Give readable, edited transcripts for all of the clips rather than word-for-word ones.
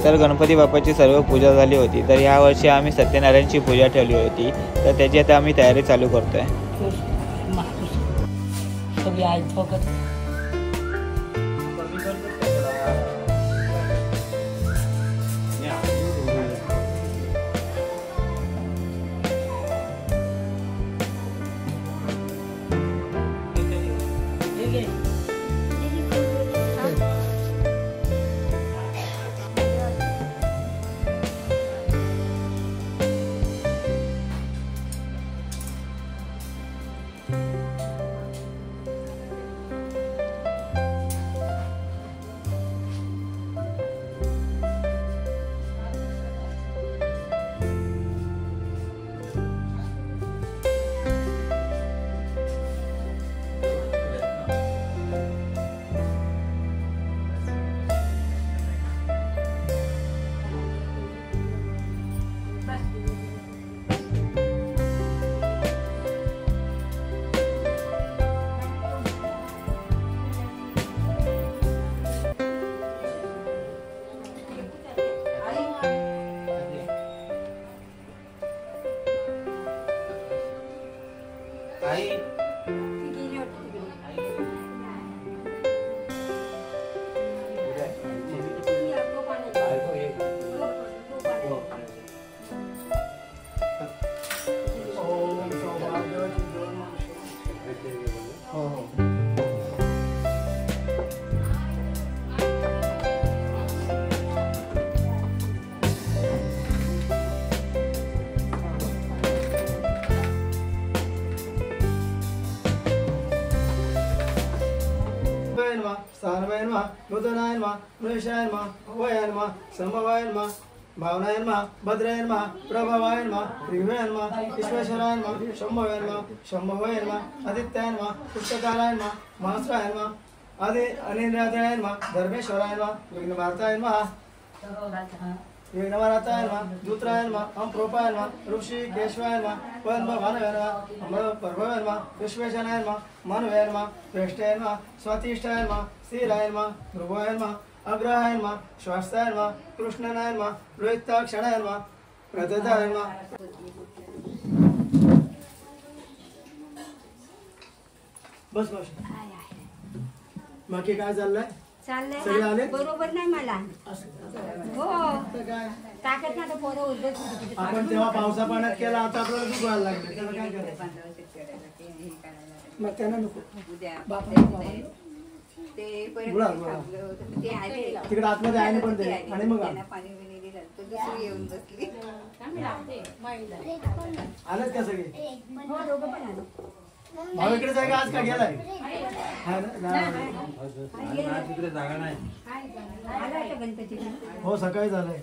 तर गणपती बाप्पाची सर्व पूजा झाली होती। तर ह्या वर्षी आम्ही सत्यनारायणची पूजा ठेवली होती, तर त्याची आता आम्ही तयारी चालू करतोय। स्थानवाय नमः नूतनाय नमः मृषाय नमः भवाय नमः संभवाय नमः भावनाय नमः भद्राय नमः प्रभवाय नमः त्रिभुवाय नमः विश्वेश्वराय नमः शंभवाय नमः आदित्याय नमः पुष्पकालाय नमः महस्राय नमः आदि अनिन्द्राय नमः धर्मेश्वराय नमः विघ्नवार्ताय नमः विघ्नवार्ताय नमः दूत्राय नमः अम्प्रोपाय नमः ऋषिकेशाय नमः पद्मभानवे नमः अमरपर्ववे नमः विश्वेश्वराय नमः मनवे नमः श्रेष्ठाय नमः स्वातिष्ठाय नमः स्थिराय नमः ध्रुवाय नमः अग्रहाय नमः श्वासाय नमः कृष्णनाय नमः रोहिताक्षणाय नमः प्रददाय नमः। बस बस बाकी काय चाललंय? चाललंय बरोबर नाही मला हो ताकद ना पोरं उद्योग आपण तेव्हा पावसा पाण्यात केला, आता आपल्याला दुखायला लागले, त्याला काय करायचं? मग त्यांना नको तिकडे आतमध्ये आहे पण ते आणि मग आलेच का सगळे? भाऊ इकडे जाय का आज का गेलाय? तिकडे जागा नाही हो, सकाळी झालंय।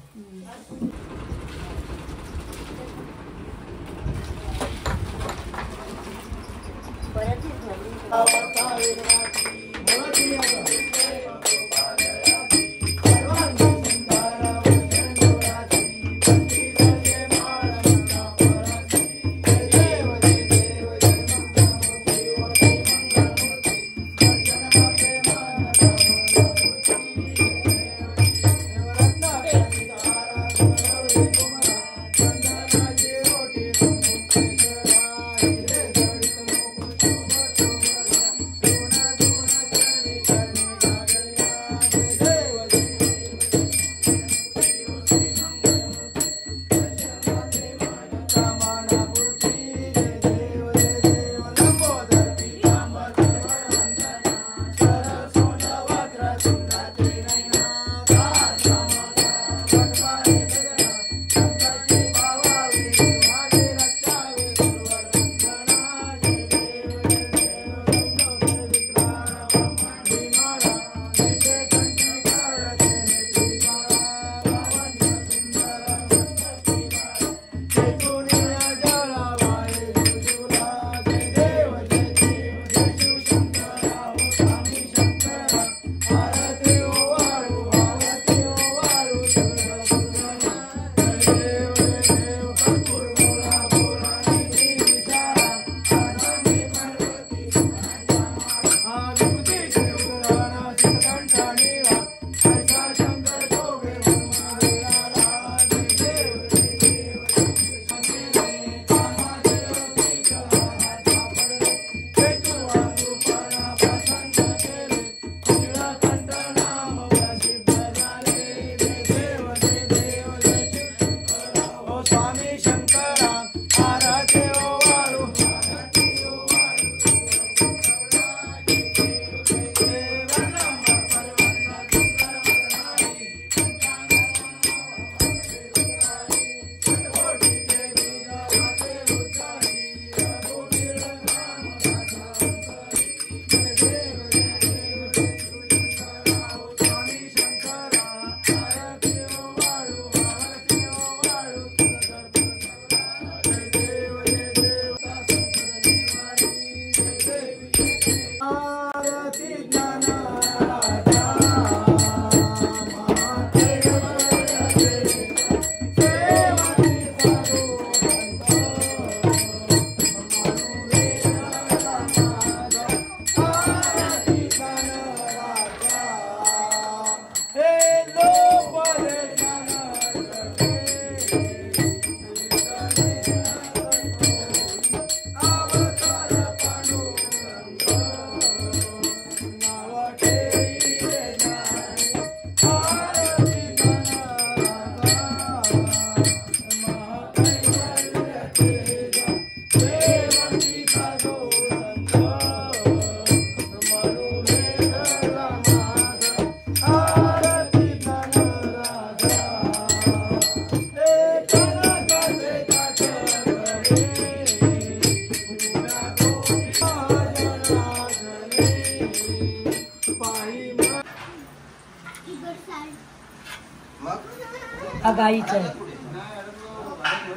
हा गाईचा आहे.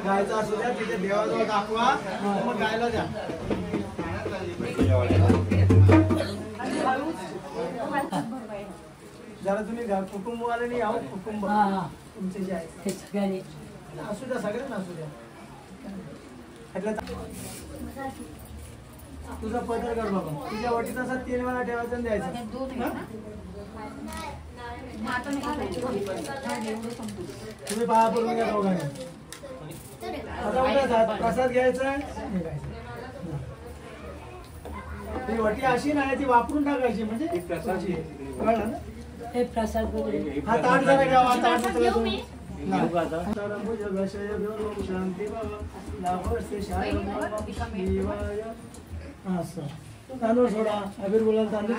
गायचा असू द्या तिथे देवाजवळ दाखवा मग गायला द्या. जरा तुम्ही कुटुंबवाले नाही आहो कुटुंब तुमचे जे आहे सगळ्यांनी असू द्या सगळ्यांना असू द्या. तुझा पदर कर बाबा तुझ्या वटीत असा 3 वेळा ठेवायचं आणि द्यायचं. तुम्ही पाया पडून घ्या दोघांनी. आता उद्या जात प्रसाद घ्यायचा ती वटी अशी नाही ती वापरून टाकायची म्हणजे कळलं ना. हे प्रसाद हा ताट जरा घ्या ताट तांदूळ सोडा अबीर बोलायला तांदूळ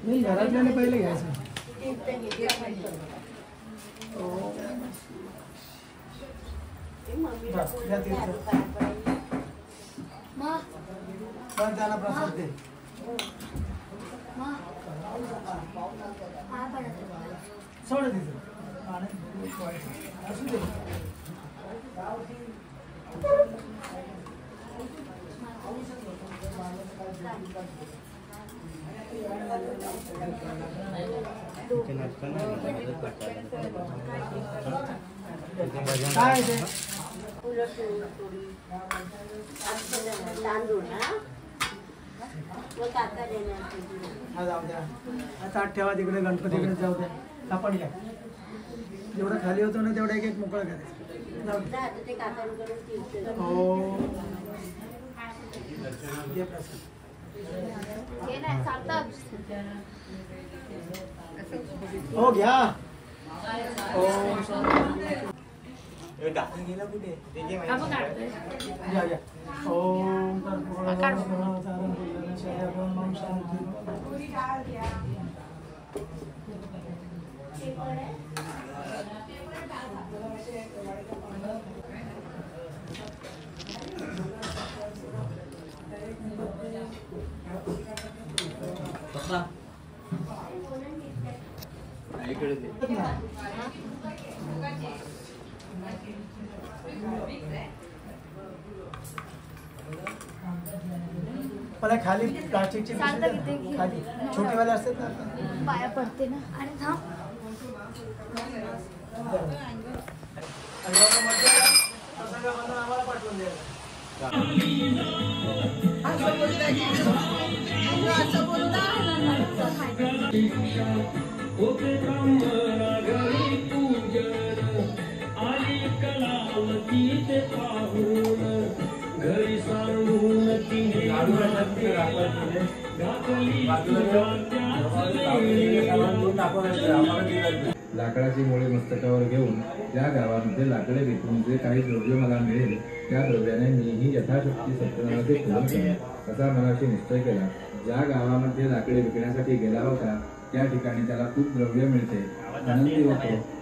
नाही घरातल्याने पहिले घ्यायचं. त्याला प्रसाद दे. सोड तिथं असू दे. काय ते जाऊ द्या. ताट ठेवा तिकडे गणपतीकडे जाऊ द्या. कापड घ्या जेवढं खाली होतं ना तेवढं एक मोकळं करायचं. हो घ्या. गेला कुठे मला खाली प्लास्टिकची खाली छोटीवाले असतात ना पाया पडते ना. आणि थांब आम्हाला पाठवून द्या. लाकडाची मुळे मस्तकावर घेऊन त्या गावामध्ये लाकडे विकून जे काही द्रव्य मला मिळेल त्या द्रव्याने मीही यथाशक्ती सत्यनारायणाचे पूजन करेन असा मनाशी निश्चय केला. ज्या गावामध्ये लाकडे विकण्यासाठी गेला होता त्या ठिकाणी त्याला खूप द्रव्य मिळते, आनंदी होतो